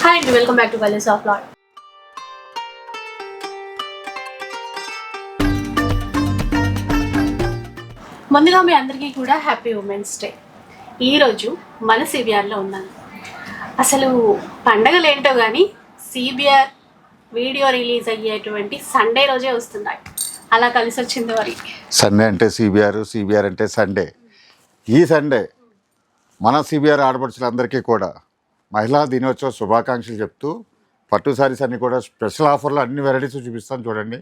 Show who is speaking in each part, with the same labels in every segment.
Speaker 1: Hi and welcome back to Colors of Lord. ముందుగా మీ అందరికీ కూడా హ్యాపీ ఉమెన్స్ డే. ఈరోజు మన సిబిఆర్లో ఉన్నాను. అసలు పండగలు ఏంటో కానీ సిబిఆర్ వీడియో రిలీజ్ అయ్యేటువంటి సండే రోజే వస్తున్నాయి. అలా కలిసి వచ్చింది మరి.
Speaker 2: సండే అంటే సిబిఆర్ అంటే సండే. ఈ సండే మన సిబిఆర్ ఆడపడుచులందరికీ కూడా మహిళా దినోత్సవ శుభాకాంక్షలు చెప్తూ పట్టు శారీస్ అన్నీ కూడా స్పెషల్ ఆఫర్లో అన్ని వెరైటీస్ చూపిస్తాను చూడండి.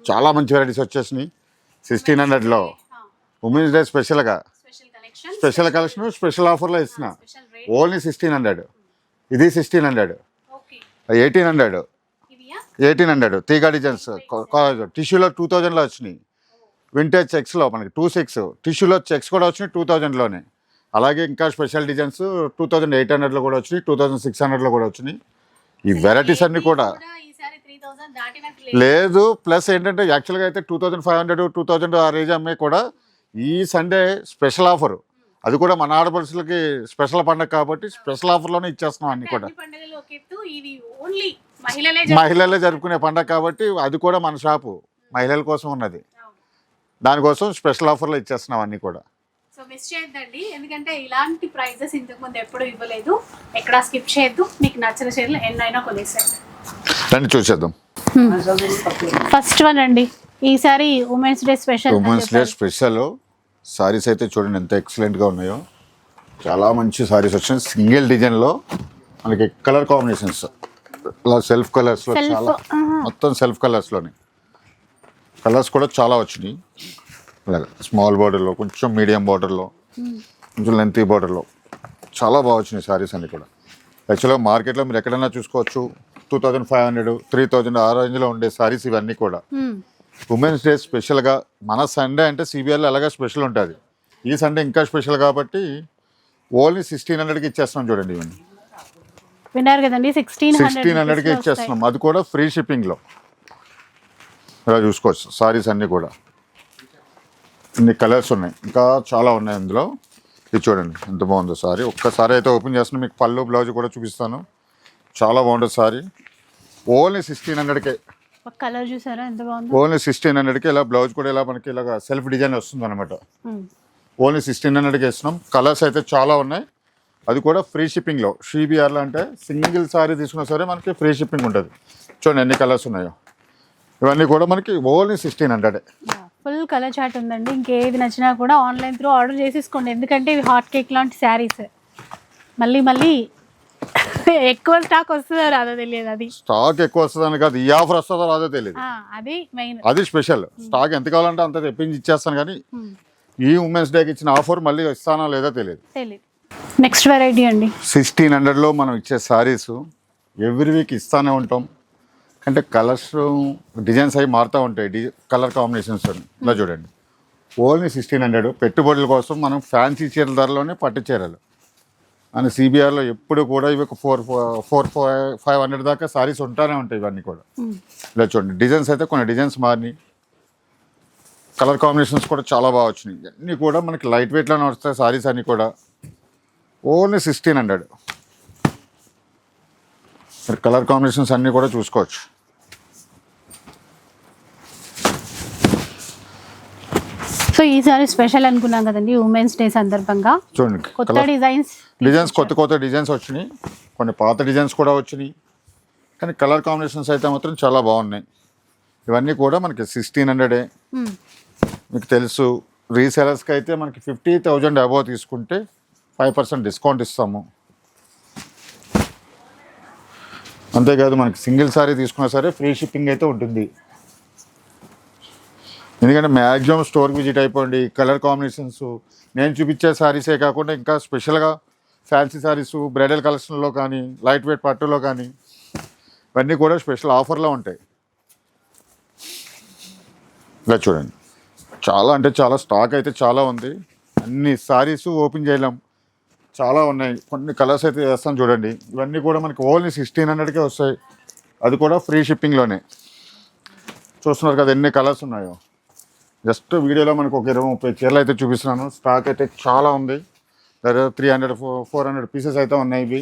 Speaker 2: చాలా మంచి వెరైటీస్ వచ్చేసినాయి. 1600లో women's day special collection special ఆఫర్లో ఇస్తున్నా. ఓన్లీ 1600. ఇది 1600, 1800 తీగా డిజైన్స్ టిష్యూలో 2000లో వచ్చినాయి. వింటేజ్ చెక్స్లో మనకి 26 టిష్యూలో చెక్స్ కూడా వచ్చినాయి 2000లోనే. అలాగే ఇంకా స్పెషల్ డిజైన్స్ 2800లో కూడా వచ్చినాయి, 2600లో కూడా వచ్చినాయి. ఈ వెరైటీస్ అన్నీ కూడా లేదు. ప్లస్ ఏంటంటే యాక్చువల్గా అయితే 2500, 2000 ఆ రేంజ్ అమ్మాయి కూడా ఈ సండే స్పెషల్ ఆఫర్. అది కూడా మన ఆడపడుచులకి స్పెషల్ పండుగ కాబట్టి స్పెషల్ ఆఫర్లోనే ఇచ్చేస్తున్నాం. అన్ని కూడా మహిళలే జరుపుకునే పండుగ కాబట్టి అది కూడా మన షాపు మహిళల కోసం ఉన్నది. దానికోసం స్పెషల్ ఆఫర్లో ఇచ్చేస్తున్నాం అన్నీ కూడా.
Speaker 1: సో మిస్ చేయొద్దండి, ఎందుకంటే ఇలాంటి ప్రైజెస్ ఇంతకు ముందు ఎప్పుడు ఇవ్వలేదు. ఎక్కడ స్కిప్ చేయొద్దు. మీకు నచ్చిన చీరలు ఎన్నైనా కొనేసేయండి.
Speaker 2: రండి చూసేద్దాం.
Speaker 1: ఫస్ట్ వన్ అండి, ఈసారి ఉమెన్స్ డే
Speaker 2: స్పెషల్ సారీస్ అయితే చూడండి ఎంత ఎక్సలెంట్గా ఉన్నాయో. చాలా మంచి సారీస్ వచ్చినాయి. సింగిల్ డిజైన్లో మనకి కలర్ కాంబినేషన్స్ ఇలా సెల్ఫ్ కలర్స్లో చాలా మొత్తం సెల్ఫ్ కలర్స్లోనే కలర్స్ కూడా చాలా వచ్చినాయి. అలాగే స్మాల్ బార్డర్లో, కొంచెం మీడియం బార్డర్లో, కొంచెం లెంతీ బార్డర్లో చాలా బాగా వచ్చినాయి సారీస్ అన్నీ కూడా. యాక్చువల్గా మార్కెట్లో మీరు ఎక్కడైనా చూసుకోవచ్చు 2500, 3000 ఆ రేంజ్లో ఉండే సారీస్ ఇవన్నీ కూడా. ఉమెన్స్ డే స్పెషల్గా మన సండే అంటే సిబిఆర్లో అలాగే స్పెషల్ ఉంటుంది. ఈ సండే ఇంకా స్పెషల్ కాబట్టి ఓన్లీ 1600కి ఇచ్చేస్తున్నాం చూడండి. ఇవన్నీ
Speaker 1: విన్నారు కదండి,
Speaker 2: 1600కి ఇచ్చేస్తున్నాం. అది కూడా ఫ్రీ షిప్పింగ్లో. ఇలా చూసుకోవచ్చు సారీస్ అన్నీ కూడా. ఇన్ని కలర్స్ ఉన్నాయి, ఇంకా చాలా ఉన్నాయి అందులో. ఇది చూడండి ఎంత బాగుందో సారీ. ఒక్కసారి అయితే ఓపెన్ చేస్తున్నాను, మీకు పళ్ళు బ్లౌజ్ కూడా చూపిస్తాను. చాలా బాగుంటుంది సారీ. ఓన్లీ 1600కే.
Speaker 1: కలర్ చూసారా ఎంత బాగుంది.
Speaker 2: ఓన్లీ 1600కి. ఇలా బ్లౌజ్ కూడా ఇలా మనకి ఇలాగ సెల్ఫ్ డిజైన్ వస్తుంది అనమాట. ఓన్లీ 1600కి ఇస్తున్నాం. కలర్స్ అయితే చాలా ఉన్నాయి. అది కూడా ఫ్రీ షిప్పింగ్లో. సిబిఆర్లో అంటే సింగిల్ సారీ తీసుకున్నా సరే మనకి ఫ్రీ షిప్పింగ్ ఉంటుంది. చూడండి ఎన్ని కలర్స్ ఉన్నాయో. ఇవన్నీ కూడా మనకి ఓన్లీ 1600.
Speaker 1: ఫుల్ కలర్ చార్ట్ ఉందండి. ఇంకేది నచ్చినా కూడా ఆన్లైన్ త్రూ ఆర్డర్ చేసేసుకోండి, ఎందుకంటే ఇవి హాట్ కేక్ లాంటి శారీస్. మళ్ళీ ఎక్కువ స్టాక్ వస్తుందో రాదో తెలియదు. అది
Speaker 2: స్టాక్ ఎక్కువ వస్తుందని కాదు, ఈ ఆఫర్ వస్తుందో రాదో తెలియదు.
Speaker 1: అది మెయిన్,
Speaker 2: అది స్పెషల్. స్టాక్ ఎంత కావాలంటే అంత తెప్పించి ఇచ్చేస్తాను, కానీ ఈ ఉమెన్స్ డేకి ఇచ్చిన ఆఫర్ మళ్ళీ ఇస్తానో లేదో తెలియదు.
Speaker 1: నెక్స్ట్ వెరైటీ అండి,
Speaker 2: 1600లో మనం ఇచ్చే సారీస్ ఎవ్రీ వీక్ ఇస్తానే ఉంటాం. అంటే కలర్స్ డిజైన్స్ అవి మారుతూ ఉంటాయి, కలర్ కాంబినేషన్స్. ఇలా చూడండి ఓన్లీ 1600. పెట్టుబడుల కోసం మనం ఫ్యాన్సీ చీరల ధరలోనే పట్టు చీరలు అని సిబిఆర్లో ఎప్పుడు కూడా ఇవి 400-500 దాకా సారీస్ ఉంటానే ఉంటాయి ఇవన్నీ కూడా. ఇలా చూడండి డిజైన్స్ అయితే కొన్ని డిజైన్స్ మారినాయి. కలర్ కాంబినేషన్స్ కూడా చాలా బాగా వచ్చినాయి. అన్నీ కూడా మనకి లైట్ వెయిట్లోనే వస్తాయి సారీస్ అన్నీ కూడా. ఓన్లీ 1600. కలర్ కాంబినేషన్స్ అన్నీ కూడా చూసుకోవచ్చు.
Speaker 1: సో ఈసారి స్పెషల్ అనుకున్నాం కదండి ఉమెన్స్ డే సందర్భంగా.
Speaker 2: చూడండి
Speaker 1: కొత్త డిజైన్స్
Speaker 2: కొత్త డిజైన్స్ వచ్చినాయి. కొన్ని పాత డిజైన్స్ కూడా వచ్చినాయి, కానీ కలర్ కాంబినేషన్స్ అయితే మాత్రం చాలా బాగున్నాయి. ఇవన్నీ కూడా మనకి 1600. మీకు తెలుసు రీసెలర్స్కి అయితే మనకి 50,000 అబోవ్ తీసుకుంటే 5% డిస్కౌంట్ ఇస్తాము. అంతేకాదు మనకి సింగిల్ సారీ తీసుకున్నా సరే ఫ్రీ షిప్పింగ్ అయితే ఉంటుంది. ఎందుకంటే మ్యాక్సిమం స్టోర్కి విజిట్ అయిపోండి. కలర్ కాంబినేషన్స్ నేను చూపించే సారీసే కాకుండా ఇంకా స్పెషల్గా ఫ్యాన్సీ సారీస్ బ్రైడల్ కలెక్షన్లో కానీ లైట్ వెయిట్ పట్టులో కానీ ఇవన్నీ కూడా స్పెషల్ ఆఫర్లో ఉంటాయి. ఇలా చూడండి చాలా అంటే చాలా స్టాక్ అయితే చాలా ఉంది. అన్ని సారీస్ ఓపెన్ చేయలేం, చాలా ఉన్నాయి. కొన్ని కలర్స్ అయితే వేస్తాను చూడండి. ఇవన్నీ కూడా మనకి ఓన్లీ 1600కే వస్తాయి. అది కూడా ఫ్రీ షిప్పింగ్లోనే. చూస్తున్నారు కదా ఎన్ని కలర్స్ ఉన్నాయో. జస్ట్ వీడియోలో మనకు ఒక 20-30 చీరలు అయితే చూపిస్తున్నాను. స్టాక్ అయితే చాలా ఉంది. 300-400 పీసెస్ అయితే ఉన్నాయి ఇవి.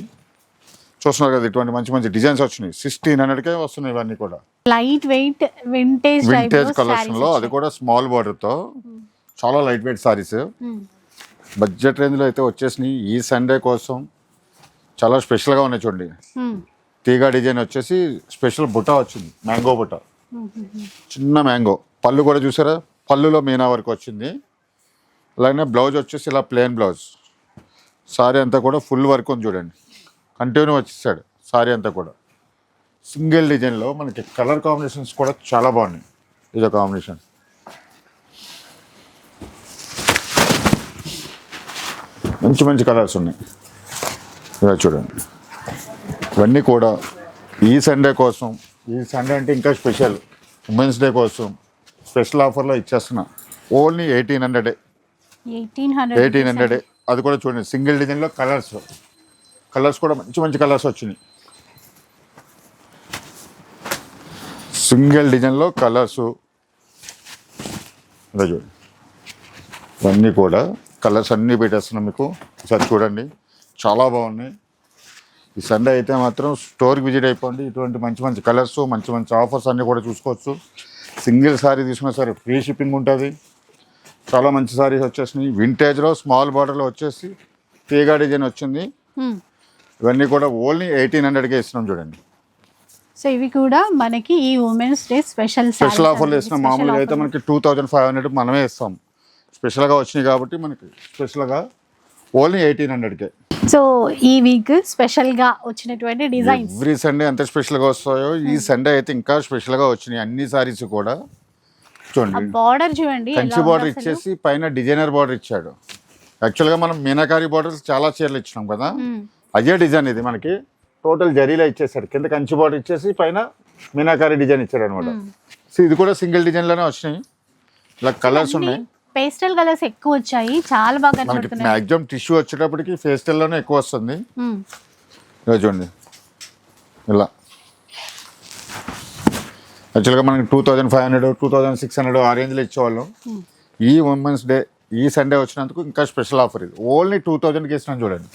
Speaker 2: చూస్తున్నారు కదా, ఇటువంటి మంచి మంచి డిజైన్స్ వచ్చినాయి. 1600కే వస్తున్నాయి ఇవన్నీ కూడా.
Speaker 1: లైట్ వెయిట్ వింటేజ్
Speaker 2: కలెక్షన్ లో, అది కూడా స్మాల్ బార్డర్ తో. చాలా light weight saris budget range లో అయితే వచ్చేసినాయి. ఈ సండే కోసం చాలా స్పెషల్ గా ఉన్నాయి చూడండి. తీగా డిజైన్ వచ్చేసి స్పెషల్ బుట్ట వచ్చింది, మ్యాంగో బుట్ట, చిన్న మ్యాంగో. పళ్ళు కూడా చూసారా, పళ్ళులో మీనా వర్క్ వచ్చింది. అలాగే బ్లౌజ్ వచ్చేసి ఇలా ప్లెయిన్ బ్లౌజ్. సారీ అంతా కూడా ఫుల్ వర్క్ ఉంది చూడండి, కంటిన్యూ వచ్చేసాడు సారీ అంతా కూడా. సింగిల్ డిజైన్లో మనకి కలర్ కాంబినేషన్స్ కూడా చాలా బాగున్నాయి. ఇదో కాంబినేషన్, మంచి మంచి కలర్స్ ఉన్నాయి. ఇలా చూడండి, ఇవన్నీ కూడా ఈ సండే కోసం. ఈ సండే అంటే ఇంకా స్పెషల్, ఉమెన్స్ డే కోసం స్పెషల్ ఆఫర్లో ఇచ్చేస్తున్నా. ఓన్లీ 1800. 1800. అది కూడా చూడండి, సింగిల్ డిజైన్లో కలర్స్ కూడా మంచి మంచి కలర్స్ వచ్చినాయి. సింగిల్ డిజైన్లో కలర్స్ ఇలా చూడండి, ఇవన్నీ కూడా కలర్స్ అన్నీ పెట్టేస్తున్నాం మీకు. ఒకసారి చూడండి, చాలా బాగున్నాయి. ఈ సండే అయితే మాత్రం స్టోర్కి విజిట్ అయిపోండి. ఇటువంటి మంచి మంచి కలర్స్, మంచి మంచి ఆఫర్స్ అన్నీ కూడా చూసుకోవచ్చు. సింగిల్ సారీ తీసుకున్న సరే ఫ్రీ షిప్పింగ్ ఉంటుంది. చాలా మంచి సారీస్ వచ్చేసినాయి. వింటేజ్లో స్మాల్ బార్డర్లో వచ్చేసి తీగా డిజైన్ వచ్చింది. ఇవన్నీ కూడా ఓన్లీ 1800కే ఇస్తున్నాం చూడండి.
Speaker 1: సో ఇవి కూడా మనకి ఈ ఉమెన్స్ డే స్పెషల్
Speaker 2: ఆఫర్లు ఇస్తున్నాం. మామూలుగా అయితే మనకి 2500 మనమే ఇస్తాం. స్పెషల్గా వచ్చినాయి కాబట్టి మనకి స్పెషల్గా ఓన్లీ 1800కే.
Speaker 1: సో ఈ వీక్ స్పెషల్గా వచ్చినటువంటి డిజైన్స్
Speaker 2: ఎవ్రీ సండే ఎంత స్పెషల్గా వస్తాయో ఈ సండే అయితే ఇంకా స్పెషల్గా వచ్చినాయి అన్ని సారీస్ కూడా. చూడండి,
Speaker 1: బార్డర్ చూడండి,
Speaker 2: కంచి బార్డర్ ఇచ్చేసి పైన డిజైనర్ బార్డర్ ఇచ్చాడు. యాక్చువల్గా మనం మీనాకారి బార్డర్స్ చాలా చీరలు ఇచ్చినాం కదా, అదే డిజైన్ ఇది మనకి టోటల్ జరీలో ఇచ్చేసాడు. కింద కంచి బార్డర్ ఇచ్చేసి పైన మీనాకారి డిజైన్ ఇచ్చాడు అనమాట. సో ఇది కూడా సింగిల్ డిజైన్లోనే వచ్చినాయి. ఇలా కలర్స్ ఉన్నాయి,
Speaker 1: పేస్టల్ కలర్స్ ఎక్కువ వచ్చాయి, చాలా బాగా
Speaker 2: మనకి మ్యాక్సిమం టిష్యూ వచ్చేటప్పటికి పేస్టల్లోనే ఎక్కువ వస్తుంది. ఇలా చూడండి, ఇలా యాక్చువల్గా మనకి 2500, 2600 ఆ రేంజ్లో ఇచ్చేవాళ్ళం. ఈ ఉమెన్స్ డే ఈ సండే వచ్చినందుకు ఇంకా స్పెషల్ ఆఫర్ ఇది. ఓన్లీ 2000కి ఇస్తున్నాను చూడండి.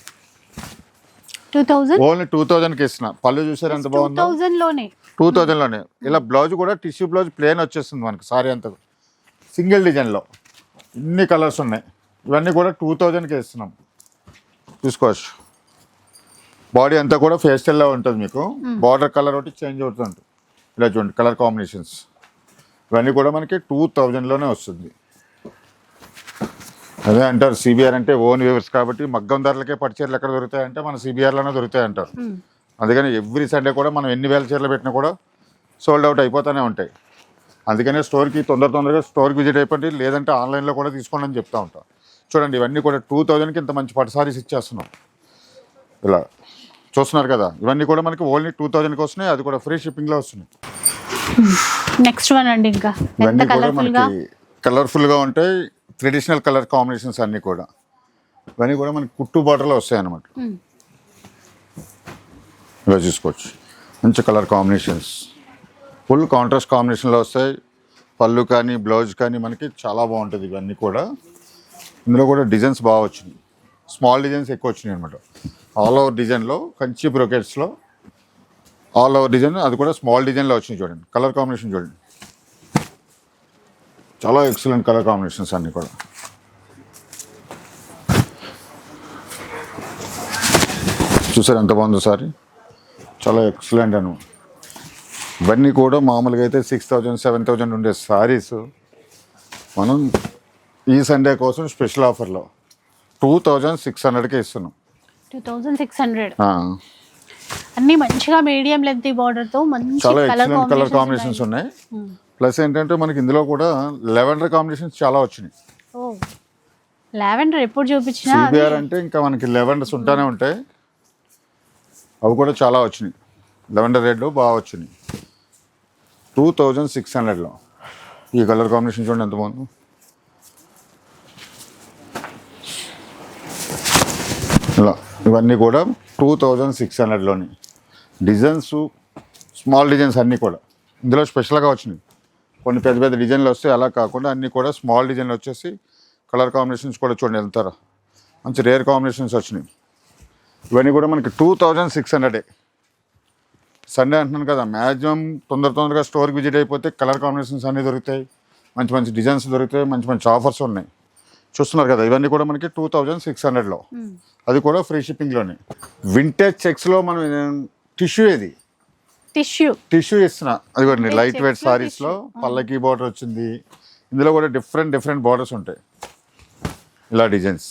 Speaker 1: 2000
Speaker 2: ఓన్లీ 2000కి ఇస్తున్నా. పళ్ళు చూసారు ఎంత బాగుందో, 2000లోనే. ఇలా బ్లౌజ్ కూడా టిష్యూ బ్లౌజ్ ప్లేన్ వచ్చేస్తుంది మనకి. సారీ అంతా సింగిల్ డిజైన్లో ఇన్ని కలర్స్ ఉన్నాయి. ఇవన్నీ కూడా 2000కి ఇస్తున్నాం, చూసుకోవచ్చు. బాడీ అంతా కూడా ఫేస్టల్లో ఉంటుంది మీకు. బార్డర్ కలర్ ఒకటి చేంజ్ అవుతుంది. ఇలా చూడండి కలర్ కాంబినేషన్స్. ఇవన్నీ కూడా మనకి 2000లోనే వస్తుంది. అదే అంటారు సిబిఆర్ అంటే ఓన్ వ్యూవర్స్ కాబట్టి మగ్గం ధరలకే పట్టు చీరలు ఎక్కడ దొరుకుతాయంటే మన సిబిఆర్లోనే దొరుకుతాయి అంటారు. అందుకని ఎవ్రీ సండే కూడా మనం ఎన్ని వేల చీరలు పెట్టినా కూడా సోల్డ్ అవుట్ అయిపోతూనే ఉంటాయి. అందుకనే స్టోర్కి తొందరగా స్టోర్కి విజిట్ అయిపోండి, లేదంటే ఆన్లైన్లో కూడా తీసుకోండి అని చెప్తా ఉంటాం. చూడండి, ఇవన్నీ కూడా 2000కి ఇంత మంచి పట్టు సారీస్ ఇచ్చేస్తున్నాం. ఇలా చూస్తున్నారు కదా, ఇవన్నీ కూడా మనకి ఓన్లీ 2000కి వస్తున్నాయి. అది కూడా ఫ్రీ షిప్పింగ్లో వస్తున్నాయి.
Speaker 1: నెక్స్ట్ వన్ అండి, ఇంకా
Speaker 2: ఇవన్నీ కూడా మనకి కలర్ఫుల్గా ఉంటాయి. ట్రెడిషనల్ కలర్ కాంబినేషన్స్ అన్నీ కూడా. ఇవన్నీ కూడా మనకి కుట్టు బార్డర్లో వస్తాయి అన్నమాట. ఇలా చూసుకోవచ్చు, మంచి కలర్ కాంబినేషన్స్, ఫుల్ కాంట్రాస్ట్ కాంబినేషన్లో వస్తాయి. పళ్ళు కానీ బ్లౌజ్ కానీ మనకి చాలా బాగుంటుంది. ఇవన్నీ కూడా ఇందులో కూడా డిజైన్స్ బాగా వచ్చినాయి. స్మాల్ డిజైన్స్ ఎక్కువ వచ్చినాయి అనమాట. ఆల్ ఓవర్ డిజైన్లో కంచి బ్రోకెట్స్లో ఆల్ ఓవర్ డిజైన్, అది కూడా స్మాల్ డిజైన్లో వచ్చినాయి. చూడండి కలర్ కాంబినేషన్ చూడండి, చాలా ఎక్సలెంట్ కలర్ కాంబినేషన్స్ అన్నీ కూడా. చూసారు ఎంత బాగుందో సారీ, చాలా ఎక్సలెంట్ అను. ఇవన్నీ కూడా మామూలుగా అయితే 6000, 7000 ఉండే సారీస్ మనం ఈ సండే కోసం స్పెషల్ ఆఫర్లో 2600కే ఇస్తున్నాం.
Speaker 1: 2600 అన్ని మంచిగా మీడియం లెంత్ బార్డర్ తో మంచి
Speaker 2: చాలా ఎక్సలెంట్ కలర్ కాంబినేషన్స్ ఉన్నాయి. ప్లస్ ఏంటంటే మనకి ఇందులో కూడా లెవెండర్ కాంబినేషన్స్ చాలా వచ్చినాయి.
Speaker 1: లావెండర్ ఎప్పుడు చూపించినా
Speaker 2: సిబిఆర్ అంటే ఇంకా మనకి లెవెండర్స్ ఉంటానే ఉంటాయి. అవి కూడా చాలా వచ్చినాయి. లెవెండర్ రెడ్ బాగా వచ్చినాయి. 2600లో ఈ కలర్ కాంబినేషన్ చూడండి ఎంత బాగుందో. ఇలా ఇవన్నీ కూడా 2600లోని డిజైన్స్, స్మాల్ డిజైన్స్ అన్నీ కూడా ఇందులో స్పెషల్గా వచ్చినాయి. కొన్ని పెద్ద పెద్ద డిజైన్లు వస్తాయి, అలా కాకుండా అన్నీ కూడా స్మాల్ డిజైన్లు వచ్చేసి కలర్ కాంబినేషన్స్ కూడా చూడండి వెళ్తారా, మంచి రేర్ కాంబినేషన్స్ వచ్చినాయి. ఇవన్నీ కూడా మనకి 2600 సండే అంటున్నాను కదా, మ్యాక్సిమం తొందరగా స్టోర్కి విజిట్ అయిపోతే కలర్ కాంబినేషన్స్ అన్నీ దొరుకుతాయి, మంచి మంచి డిజైన్స్ దొరుకుతాయి, మంచి మంచి ఆఫర్స్ ఉన్నాయి. చూస్తున్నారు కదా, ఇవన్నీ కూడా మనకి 2600లో, అది కూడా ఫ్రీ షిప్పింగ్లోనే. వింటేజ్ చెక్స్లో మనం టిష్యూ టిష్యూ ఇస్తున్నా, అది కూడా లైట్ వెయిట్ సారీస్లో పల్లకి బార్డర్ వచ్చింది. ఇందులో కూడా డిఫరెంట్ బార్డర్స్ ఉంటాయి, ఇలా డిజైన్స్.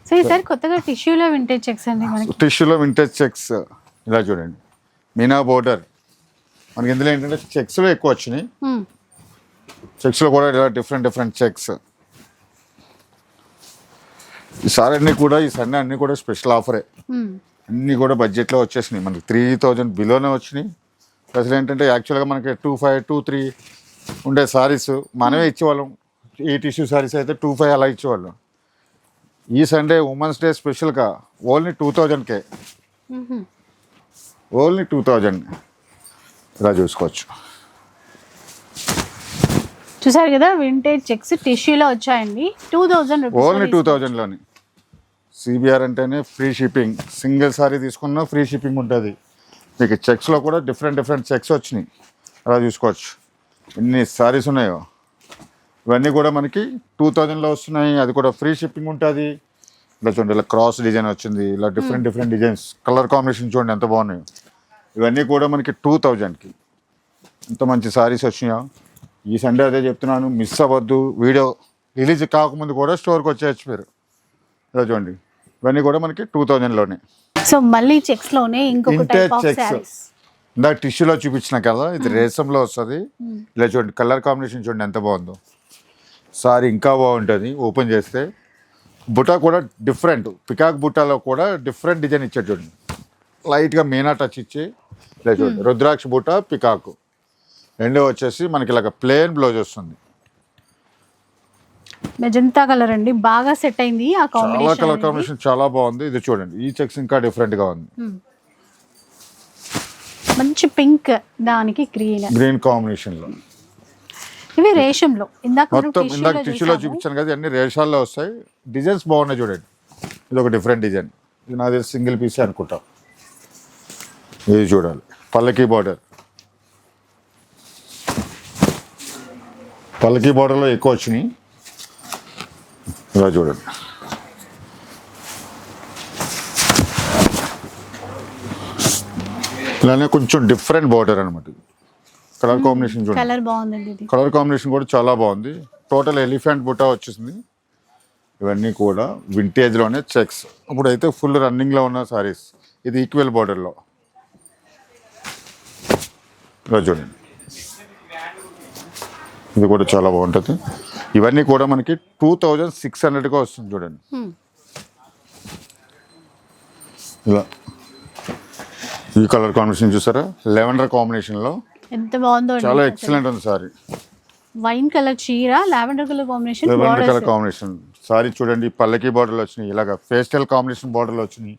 Speaker 1: సో ఈసారి కొత్తగా టిష్యూలో వింటేజ్ చెక్స్ అండి మనకి.
Speaker 2: టిష్యూలో వింటేజ్ చెక్స్ ఇలా చూడండి, మీనా బోర్డర్. మనకి ఇందులో ఏంటంటే చెక్స్లో ఎక్కువ వచ్చినాయి, చెక్స్లో కూడా ఇలా డిఫరెంట్ చెక్స్. ఈసారి అన్నీ కూడా ఈ సండే అన్నీ కూడా స్పెషల్ ఆఫరే, అన్నీ కూడా బడ్జెట్లో వచ్చేసినాయి. మనకి 3000 బిలోనే వచ్చినాయి. అసలు ఏంటంటే యాక్చువల్గా మనకి 2500, 2300 ఉండే సారీస్ మనమే ఇచ్చేవాళ్ళం. ఈ టిష్యూ సారీస్ అయితే 2500 అలా ఇచ్చేవాళ్ళం. ఈ సండే ఉమెన్స్ డే స్పెషల్గా ఓన్లీ 2000కే, ఓన్లీ 2000 ఇలా చూసుకోవచ్చు.
Speaker 1: చూసారు కదా, వింటేజ్ చెక్స్ టిష్యూలో వచ్చాయండి. 2000 రూపీస్,
Speaker 2: ఓన్లీ 2000లోని. సిబిఆర్ అంటేనే ఫ్రీ షిప్పింగ్, సింగిల్ సారీ తీసుకున్నా ఫ్రీ షిప్పింగ్ ఉంటుంది. మీకు చెక్స్లో కూడా డిఫరెంట్ చెక్స్ వచ్చినాయి, అలా చూసుకోవచ్చు. ఎన్ని సారీస్ ఉన్నాయో ఇవన్నీ కూడా మనకి 2000లో వస్తున్నాయి, అది కూడా ఫ్రీ షిప్పింగ్ ఉంటుంది. ఇలా చూడండి, ఇలా క్రాస్ డిజైన్ వచ్చింది, ఇలా డిఫరెంట్ డిజైన్స్, కలర్ కాంబినేషన్ చూడండి ఎంత బాగున్నాయి. ఇవన్నీ కూడా మనకి 2000కి ఎంత మంచి సారీస్ వచ్చినాయో. ఈ సండే అదే చెప్తున్నాను, మిస్ అవ్వద్దు. వీడియో రిలీజ్ కాకముందు కూడా స్టోర్కి వచ్చేయచ్చు మీరు. ఇలా చూడండి, ఇవన్నీ కూడా మనకి 2000లోనే.
Speaker 1: సో మళ్ళీ చెక్స్లోనే ఇంకొక టైప్ ఆఫ్ సారీస్.
Speaker 2: ఇందాక టిష్యూలో చూపించిన కదా, ఇది రేసంలో వస్తుంది. ఇలా చూడండి, కలర్ కాంబినేషన్ చూడండి ఎంత బాగుందో. సారీ ఇంకా బాగుంటుంది ఓపెన్ చేస్తే. బుటా కూడా డిఫరెంట్, పికాక్ బుటాలో కూడా డిఫరెంట్ డిజైన్ ఇచ్చాడు చూడండి. లైట్గా మీనా టచ్ ఇచ్చి ఇలా చూడండి, రుద్రాక్ష బుటా పికాక్. రెండో వచ్చేసి మనకి ఇలాగ ప్లెయిన్ బ్లౌజ్ వస్తుంది.
Speaker 1: మెజంతా కలర్ అండి, బాగా సెట్ అయింది ఆ
Speaker 2: చాలా
Speaker 1: కాంబినేషన్.
Speaker 2: కలర్ కాంబినేషన్ చాలా బాగుంది. ఇది చూడండి, ఈ చెక్స్ ఇంకా డిఫరెంట్గా ఉంది.
Speaker 1: మంచి పింక్, దానికి గ్రీన్
Speaker 2: కాంబినేషన్లో.
Speaker 1: ఇవి రేషంలో
Speaker 2: మొత్తం ఇందాక టిష్యూలో చూపించాను కదా, అన్ని రేషాల్లో వస్తాయి. డిజైన్స్ బాగున్నాయి చూడండి. ఇది ఒక డిఫరెంట్ డిజైన్, ఇది నాది సింగిల్ పీసే అనుకుంటా. ఇది చూడాలి, పల్లకి బార్డర్. పల్లకి బార్డర్లో ఎక్కువ వచ్చినాయి, ఇలా చూడండి. ఇలానే కొంచెం డిఫరెంట్ బార్డర్ అనమాట. కలర్ కాంబినేషన్ చూడండి,
Speaker 1: కలర్ బాగుందండి. ఇది
Speaker 2: కలర్ కాంబినేషన్ కూడా చాలా బాగుంది. టోటల్ ఎలిఫెంట్ బుటా వచ్చేసింది. ఇవన్నీ కూడా వింటేజ్లోనే చెక్స్. ఇప్పుడైతే ఫుల్ రన్నింగ్లో ఉన్న సారీస్. ఇది ఈక్వల్ బార్డర్లో, ఇలా చూడండి. ఇది కూడా చాలా బాగుంటుంది. ఇవన్నీ కూడా మనకి 2600గా వస్తుంది చూడండి. ఇలా ఈ కలర్ కాంబినేషన్ చూసారా, లెవెండర్ కాంబినేషన్లో
Speaker 1: ఎంత బాగుందో,
Speaker 2: చాలా ఎక్సలెంట్ ఉంది సారీ.
Speaker 1: వైన్ కలర్ చీర, lavender colour combination,
Speaker 2: lavender colour combination sorry చూడండి. పల్లకి బార్డర్లు వచ్చినాయి, ఇలాగ పేస్టల్ కాంబినేషన్ బార్డర్లు వచ్చినాయి.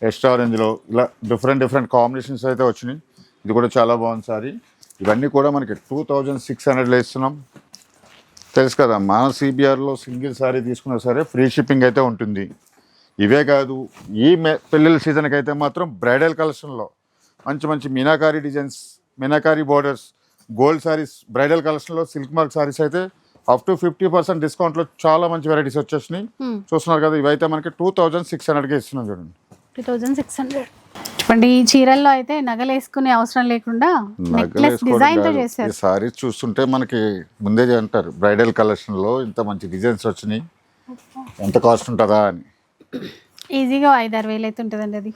Speaker 2: ఎక్స్ట్రా రేంజ్లో ఇలా డిఫరెంట్ కాంబినేషన్స్ అయితే వచ్చినాయి. ఇది కూడా చాలా బాగుంది సారీ. ఇవన్నీ కూడా మనకి 2600లో ఇస్తున్నాం. తెలుసు కదా, మన సిబిఆర్లో సింగిల్ సారీ తీసుకున్నా సరే ఫ్రీ షిప్పింగ్ అయితే ఉంటుంది. ఇవే కాదు, ఈ పెళ్ళిళ్ళ సీజన్కి అయితే మాత్రం బ్రైడల్ కలెక్షన్లో మంచి meenakari designs, meenakari borders, gold saris, bridal కలెక్షన్లో సిల్క్ మార్క్ సారీస్ అయితే అప్ టు 50% డిస్కౌంట్లో చాలా మంచి వెరైటీస్ వచ్చేసినాయి. చూస్తున్నారు కదా, ఇవైతే మనకి 2600కే ఇస్తున్నాం చూడండి.
Speaker 1: 2600. చెప్పండి, ఈ చీరల్లో అయితే నగలు వేసుకునే అవసరం లేకుండా నెక్లెస్ డిజైన్ తో చేశారు.
Speaker 2: ఈ సారీస్ చూస్తుంటే మనకి ముందే అంటారు, బ్రైడల్ కలెక్షన్లో ఇంత మంచి డిజైన్స్ వచ్చినాయి, ఎంత కాస్ట్ ఉంటుందా అని.
Speaker 1: ఈజీగా 5-6 వేలు అయితే ఉంటుందండి. అది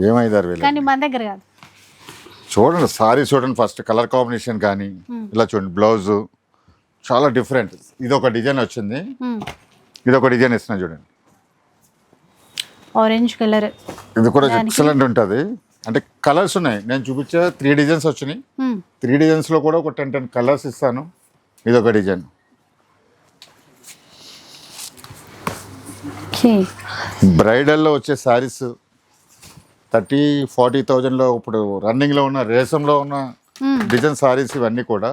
Speaker 2: ఏం 5-6 వేలు
Speaker 1: కానీ మన దగ్గర కాదు.
Speaker 2: చూడండి సారీ చూడండి, ఫస్ట్ కలర్ కాంబినేషన్ కానీ ఇలా చూడండి, బ్లౌజ్ చాలా డిఫరెంట్. ఇది ఒక డిజైన్ వచ్చింది, ఇది ఒక డిజైన్ ఇస్తున్నా చూడండి.
Speaker 1: ఆరెంజ్ కలర్,
Speaker 2: ఇది కూడా ఎక్సలెంట్ ఉంటుంది. అంటే కలర్స్ ఉన్నాయి, నేను చూపించే 3 డిజైన్స్ వచ్చినాయి. 3 డిజైన్స్లో కూడా ఒక 10 కలర్స్ ఇస్తాను. ఇది ఒక డిజైన్. బ్రైడల్లో వచ్చే శారీస్ 30-40,000లో ఇప్పుడు రన్నింగ్లో ఉన్న రేసంలో ఉన్న డిజైన్ శారీస్ ఇవన్నీ కూడా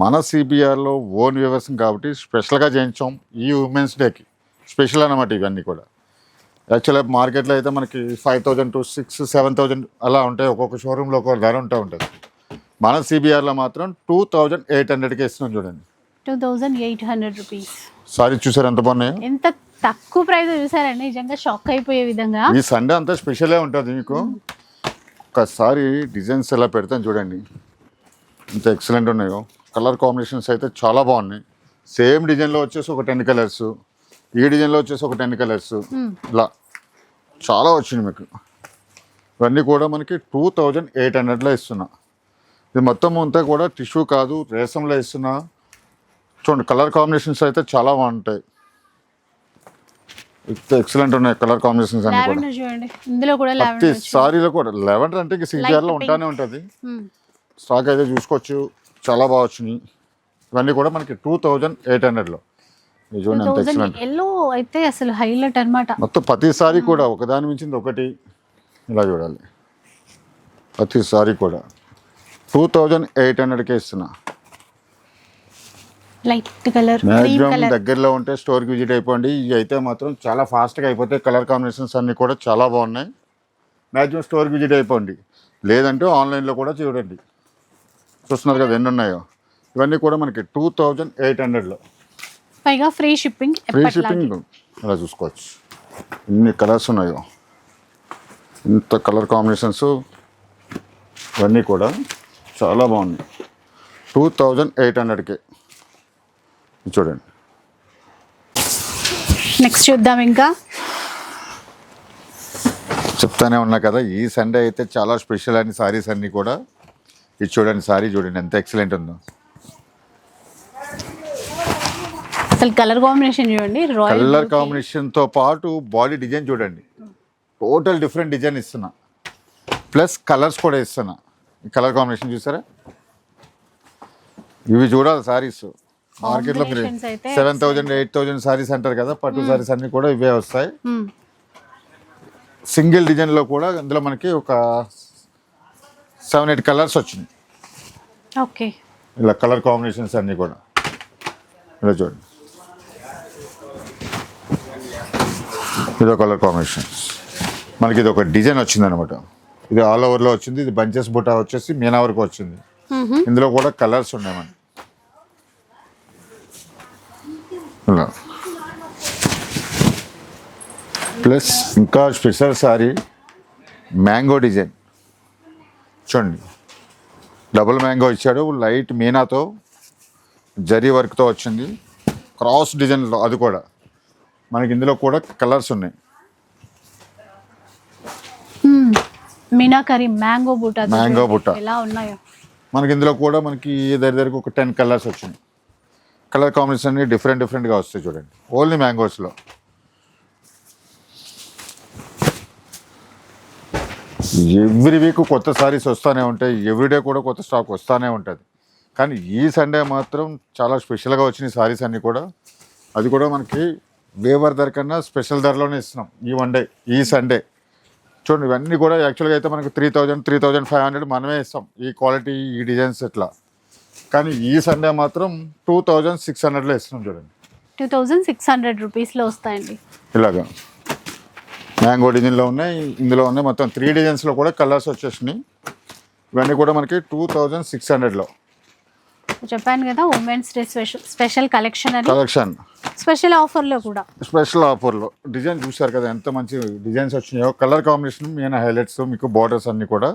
Speaker 2: మన సిబిఆర్లో ఓన్ వ్యవస్థ కాబట్టి స్పెషల్గా చేయించాం. ఈ ఉమెన్స్ డేకి స్పెషల్ అన్నమాట. ఇవన్నీ కూడా యాక్చువల్గా మార్కెట్లో అయితే మనకి 5,000 to 6,000-7,000 అలా ఉంటాయి, ఒక్కొక్క షోరూంలో ఒక్కొక్క ధర ఉంటుంది. మన సిబిఆర్లో మాత్రం 2,800కే ఇస్తున్నాం చూడండి.
Speaker 1: 2,800 రూపీస్.
Speaker 2: సారీ చూసారు ఎంత బాగున్నాయో,
Speaker 1: ఎంత తక్కువ ప్రైస్ చూసారండి, నిజంగా షాక్ అయిపోయే విధంగా.
Speaker 2: ఈ సండే అంతా స్పెషలే ఉంటుంది మీకు. ఒకసారి డిజైన్స్ ఎలా పెడతాను చూడండి, ఎంత ఎక్సలెంట్ ఉన్నాయో. కలర్ కాంబినేషన్స్ అయితే చాలా బాగున్నాయి. సేమ్ డిజైన్లో వచ్చేసి ఒక 10 కలర్స్, ఈ డిజైన్లో వచ్చేసి ఒక 10 కలర్స్, ఇలా చాలా వచ్చింది మీకు. ఇవన్నీ కూడా మనకి 2,800లో ఇస్తున్నా. ఇది మొత్తం అంతా కూడా టిష్యూ కాదు, రేసంలో ఇస్తున్నా. చూడండి కలర్ కాంబినేషన్స్ అయితే చాలా బాగుంటాయి, ఎక్సలెంట్ ఉన్నాయి కలర్ కాంబినేషన్స్ అన్ని కూడా.
Speaker 1: లావెండర్ చూడండి, ఇందులో కూడా
Speaker 2: ప్రతి
Speaker 1: లావెండర్
Speaker 2: సారీలో కూడా లెవెండర్ అంటే ఇంక సిజిఆర్లో ఉంటానే ఉంటుంది. స్టాక్ అయితే చూసుకోవచ్చు, చాలా బాగా వచ్చినాయి. ఇవన్నీ కూడా మనకి 2,800లో. ఇది చూడండి ఎంత ఎక్సలెంట్.
Speaker 1: ఎల్లో అయితే అసలు హైలైట్ అన్నమాట.
Speaker 2: మొత్తం ప్రతి సారీ కూడా ఒకదాని మించింది ఒకటి, ఇలా చూడాలి. ప్రతి సారీ కూడా 2,800కే ఇస్తున్నా.
Speaker 1: లైట్ కలర్,
Speaker 2: మ్యాక్సిమం దగ్గరలో ఉంటే స్టోర్కి విజిట్ అయిపోండి. ఇవి అయితే మాత్రం చాలా ఫాస్ట్గా అయిపోతాయి. కలర్ కాంబినేషన్స్ అన్నీ కూడా చాలా బాగున్నాయి. మ్యాక్సిమం స్టోర్కి విజిట్ అయిపోండి, లేదంటే ఆన్లైన్లో కూడా చూడండి. చూస్తున్నారు కదా ఎన్ని ఉన్నాయో. ఇవన్నీ కూడా మనకి 2,800లో.
Speaker 1: పైగా ఫ్రీ షిప్పింగ్.
Speaker 2: ఫ్రీ షిప్పింగ్ అలా చూసుకోవచ్చు. ఎన్ని కలర్స్ ఉన్నాయో, ఇంత కలర్ కాంబినేషన్స్ ఇవన్నీ కూడా చాలా బాగున్నాయి. 2,800కే చూడండి.
Speaker 1: నెక్స్ట్ చూద్దాం. ఇంకా
Speaker 2: చెప్తానే ఉన్నా కదా, ఈ సండే అయితే చాలా స్పెషల్ అని సారీస్ అన్నీ కూడా. ఇది చూడండి, సారీ చూడండి ఎంత ఎక్సలెంట్ ఉందో.
Speaker 1: అసలు కలర్ కాంబినేషన్ చూడండి,
Speaker 2: కలర్ కాంబినేషన్తో పాటు బాడీ డిజైన్ చూడండి, టోటల్ డిఫరెంట్ డిజైన్ ఇస్తున్నా. ప్లస్ కలర్స్ కూడా ఇస్తున్నా. ఈ కలర్ కాంబినేషన్ చూసారా, ఇవి చూడాలి సారీస్. మార్కెట్లో మీరు 7,000, 8,000 సారీస్ అంటారు కదా, పట్టు సారీస్ అన్నీ కూడా ఇవే వస్తాయి. సింగిల్ డిజైన్లో కూడా ఇందులో మనకి ఒక 7-8 కలర్స్ వచ్చినాయి.
Speaker 1: ఓకే,
Speaker 2: ఇలా కలర్ కాంబినేషన్స్ అన్నీ కూడా ఇలా చూడండి. ఇదో కలర్ కాంబినేషన్స్ మనకి. ఇది ఒక డిజైన్ వచ్చింది అనమాట. ఇది ఆల్ ఓవర్లో వచ్చింది. ఇది బంచెస్ బుట్ట వచ్చేసి మీనా వరకు వచ్చింది. ఇందులో కూడా కలర్స్ ఉన్నాయి మనకి. ఇలా ప్లస్ ఇంకా స్పెషల్ సారీ మ్యాంగో డిజైన్ చూడండి. డబుల్ మ్యాంగో ఇచ్చాడు, లైట్ మీనాతో జరీ వర్క్తో వచ్చింది. క్రాస్ డిజైన్లో అది కూడా మనకి. ఇందులో కూడా కలర్స్ ఉన్నాయి.
Speaker 1: మీనాకరీ మ్యాంగో బుట్ట,
Speaker 2: మ్యాంగో బుట్ట
Speaker 1: ఎలా ఉన్నాయో
Speaker 2: మనకి. ఇందులో కూడా మనకి దగ్గరకు ఒక 10 కలర్స్ వచ్చినాయి. కలర్ కాంబినేషన్ అన్ని డిఫరెంట్గా వస్తాయి చూడండి, ఓన్లీ మ్యాంగోస్లో. ఎవ్రీ వీక్ కొత్త సారీస్ వస్తూనే ఉంటాయి, ఎవ్రీడే కూడా కొత్త స్టాక్ వస్తూనే ఉంటుంది. కానీ ఈ సండే మాత్రం చాలా స్పెషల్గా వచ్చినాయి సారీస్ అన్నీ కూడా. అది కూడా మనకి వేవర్ ధర కన్నా స్పెషల్ ధరలోనే ఇస్తున్నాం ఈ వన్ డే, ఈ సండే. చూడండి ఇవన్నీ కూడా యాక్చువల్గా అయితే మనకి 3,000, 3,500 మనమే ఇస్తాం ఈ క్వాలిటీ, ఈ డిజైన్స్ ఇట్లా. కానీ ఈ సండే మాత్రం 2,600లో ఇస్తున్నాం చూడండి.
Speaker 1: 2,600 రూపీస్లో వస్తాయండి.
Speaker 2: ఇలాగా మ్యాంగో డిజైన్లో ఉన్నాయి, ఇందులో ఉన్నాయి. మొత్తం 3 డిజైన్స్లో కూడా కలర్స్ వచ్చేసినాయి. ఇవన్నీ కూడా మనకి 2,600లో.
Speaker 1: చెప్పాను కదా, ఉమెన్స్ డే స్పెషల్ కలెక్షన్ అని.
Speaker 2: కలెక్షన్
Speaker 1: స్పెషల్ ఆఫర్లో కూడా,
Speaker 2: స్పెషల్ ఆఫర్లో డిజైన్ చూసారు కదా ఎంత మంచి డిజైన్స్ వచ్చినాయో. కలర్ కాంబినేషన్ మెయిన్ హైలైట్స్, మీకు బార్డర్స్ అన్నీ కూడా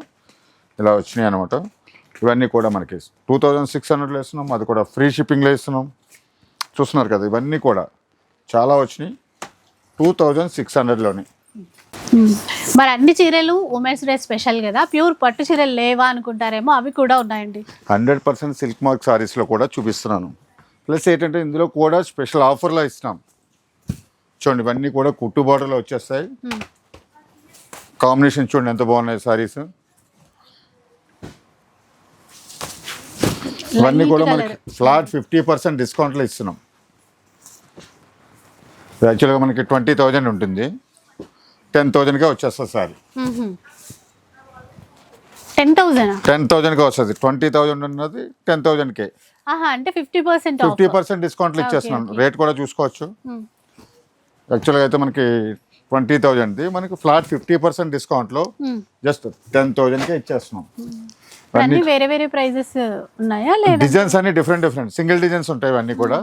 Speaker 2: ఇలా వచ్చినాయి అనమాట. ఇవన్నీ కూడా మనకి 2,600లో ఇస్తున్నాం, అది కూడా ఫ్రీ షిప్పింగ్లో ఇస్తున్నాం. చూస్తున్నారు కదా, ఇవన్నీ కూడా చాలా వచ్చినాయి 2,600లోని.
Speaker 1: మరి అన్ని చీరలు ఉమెన్స్ డే స్పెషల్ కదా, ప్యూర్ పట్టు చీరలు లేవా అనుకుంటారేమో, అవి కూడా ఉన్నాయండి.
Speaker 2: 100% సిల్క్ మార్క్ సారీస్లో కూడా చూపిస్తున్నాను. ప్లస్ ఏంటంటే ఇందులో కూడా స్పెషల్ ఆఫర్లో ఇస్తున్నాం. చూడండి ఇవన్నీ కూడా కుట్టు బార్డర్లో వచ్చేస్తాయి. కాంబినేషన్ చూడండి ఎంత బాగున్నాయి సారీస్. ఇవన్నీ కూడా మనకి ఫ్లాట్ 50% డిస్కౌంట్లో ఇస్తున్నాం. యాక్చువల్గా మనకి 20,000 ఉంటుంది, 10,000గా వచ్చేస్తుంది సారీ. 10,000గా వస్తుంది. 20,000 ఉన్నది 10,000కే.
Speaker 1: అంటే 50%
Speaker 2: 50% డిస్కౌంట్లు ఇచ్చేస్తున్నాం. రేట్ కూడా చూసుకోవచ్చు. యాక్చువల్గా అయితే మనకి 20,000ది మనకి ఫ్లాట్ 50% డిస్కౌంట్లో జస్ట్ 10,000కే ఇచ్చేస్తున్నాం.
Speaker 1: అన్ని వేరే వేరే ప్రైజెస్ ఉన్నాయా లేదా?
Speaker 2: డిజైన్స్ అన్ని డిఫరెంట్ సింగిల్ డిజైన్స్ ఉంటాయి ఇవన్నీ కూడా.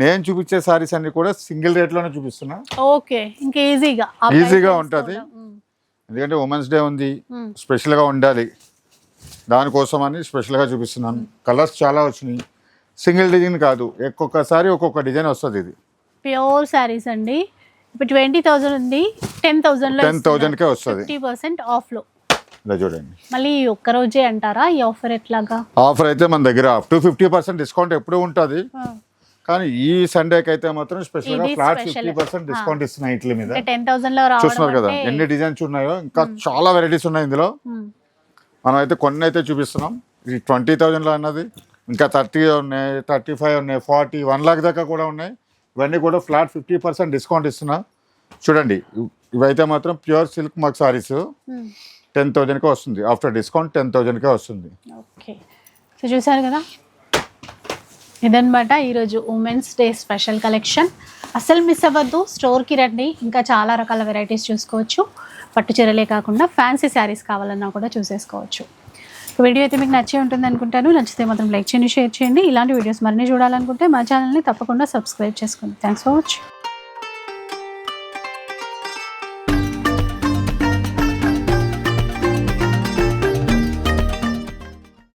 Speaker 2: నేను చూపించే సారీస్ అన్ని కూడా సింగిల్ రేట్లోనే చూపిస్తున్నా.
Speaker 1: ఓకే, ఇంకా
Speaker 2: ఈజీగా ఉంటుంది. ఎందుకంటే ఉమెన్స్ డే ఉంది, స్పెషల్గా ఉండాలి, దానికోసం అని స్పెషల్గా చూపిస్తున్నాను. కలర్స్ చాలా వచ్చినాయి. సింగిల్ డిజైన్ కాదు, ఒక్కొక్కసారి ఒక్కొక్క డిజైన్ వస్తుంది. ఇది
Speaker 1: ప్యూర్ శారీస్ అండి. ఇప్పుడు 20,000 ఉంది, 10,000కే వస్తుంది, 50% ఆఫ్లో.
Speaker 2: ఇలా చూడండి.
Speaker 1: మళ్ళీ ఒక్కరోజే అంటారా ఈ ఆఫర్? ఎట్లాగా
Speaker 2: ఆఫర్ అయితే మన దగ్గర అప్ టు 50% డిస్కౌంట్ ఎప్పుడు ఉంటుంది. కానీ ఈ సండేకి అయితే మాత్రం స్పెషల్గా ఫ్లాట్ 50% డిస్కౌంట్ ఇస్తున్నాయి ఇట్ల మీద.
Speaker 1: 10,000లో
Speaker 2: చూస్తున్నారు కదా ఎన్ని డిజైన్స్ ఉన్నాయో. ఇంకా చాలా వెరైటీస్ ఉన్నాయి ఇందులో. మనం అయితే కొన్ని అయితే చూపిస్తున్నాం. ఇది 20,000లో అన్నది, ఇంకా 30 ఉన్నాయి, 35 ఉన్నాయి, 40, 1 lakh దాకా కూడా ఉన్నాయి. ఇవన్నీ కూడా ఫ్లాట్ 50% డిస్కౌంట్ ఇస్తున్నా. చూడండి, ఇవైతే మాత్రం ప్యూర్ సిల్క్ మగ్ సారీస్ 10,000కే వస్తుంది. ఆఫ్టర్ డిస్కౌంట్ 10,000కే వస్తుంది.
Speaker 1: ఓకే, సో చూసారు కదా, ఇదన్నమాట ఈరోజు ఉమెన్స్ డే స్పెషల్ కలెక్షన్. అసలు మిస్ అవ్వద్దు, స్టోర్కి రండి. ఇంకా చాలా రకాల వెరైటీస్ చూసుకోవచ్చు. పట్టు చీరలే కాకుండా ఫ్యాన్సీ శారీస్ కావాలన్నా కూడా చూసేసుకోవచ్చు. వీడియో అయితే మీకు నచ్చే ఉంటుంది అనుకుంటాను. నచ్చితే మాత్రం లైక్ చేయండి, షేర్ చేయండి. ఇలాంటి వీడియోస్ మరిన్ని చూడాలనుకుంటే మా ఛానల్ని తప్పకుండా సబ్స్క్రైబ్ చేసుకోండి. Thanks for watching.